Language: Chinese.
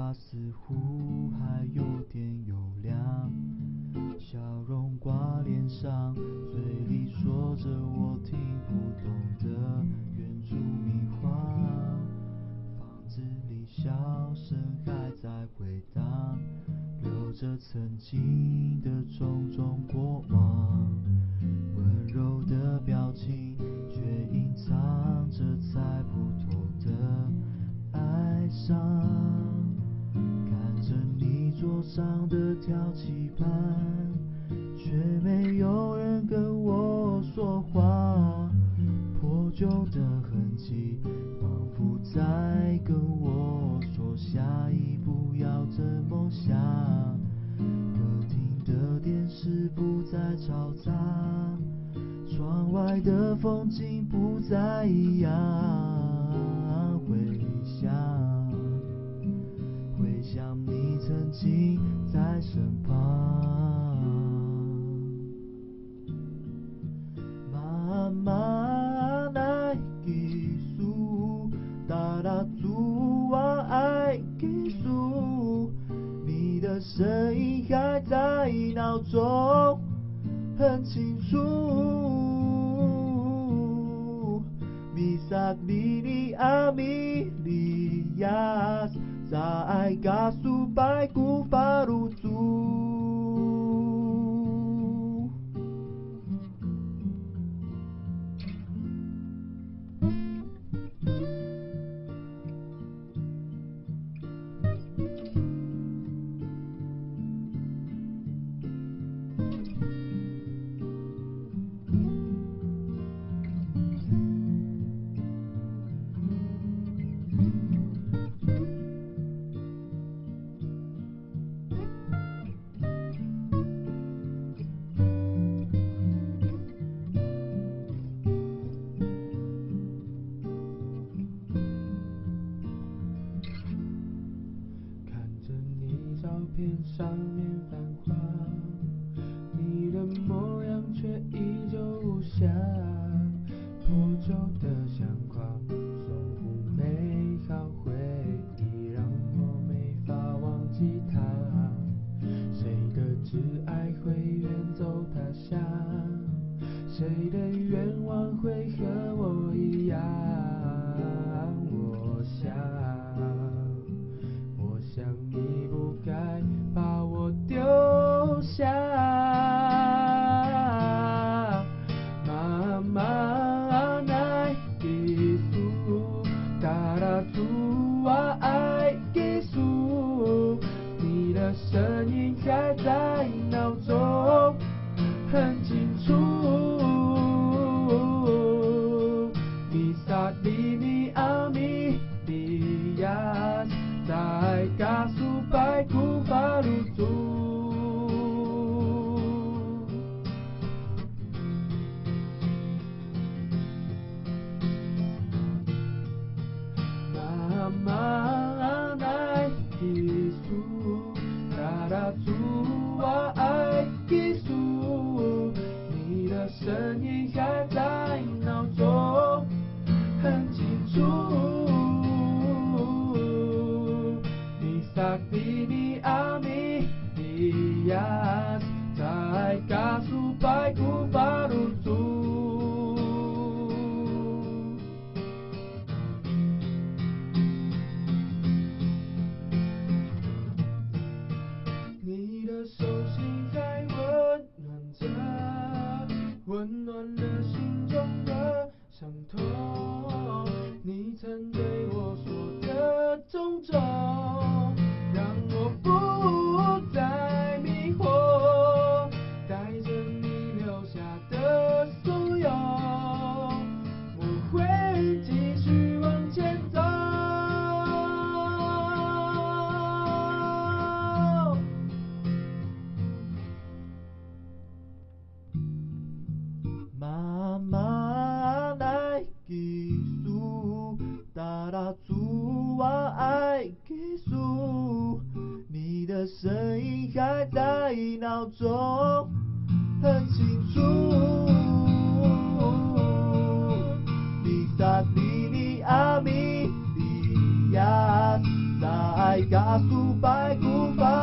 话似乎还有点优良，笑容挂脸上，嘴里说着我听不懂的原住民话。房子里笑声还在回荡，留着曾经的种种过往，温柔的表情却隐藏着猜不透的哀伤。看着你桌上的跳棋盘，却没有人跟我说话，破旧的痕迹仿佛在跟我说下一步要怎么想。客厅的电视不再嘈杂，窗外的风景不再一样。回想你曾经在身旁，妈妈来寄宿，打打住我爱寄宿，你的声音还在脑中很清楚。Misak dini amilias Saay kasubay ku parutu。 照片上面泛黄，你的模样却依旧无瑕，破旧的相框守护美好回忆，让我没法忘记它。谁的挚爱会远走他乡？谁的愿望会和我一样？我想你不该把我丢下。妈妈来寄宿，打打住我爱寄宿，你的声音还在脑中很清楚。Bisa dini amilias Saay kasubay ku parutu。 Mama来寄宿，打打住我爱寄宿，你的声音还在脑中很清楚。Sakdini amilias Saay kasubay ku parutu。 你的手心还温暖着，温暖了心中的伤痛。你曾对我说的种种，让我不再迷惑，带着你留下的所有，我会继续往前走。妈妈来寄宿，打打住我爱寄宿，你的声音还在脑中很清楚。Bisa dini amilias Saay 加速，白骨发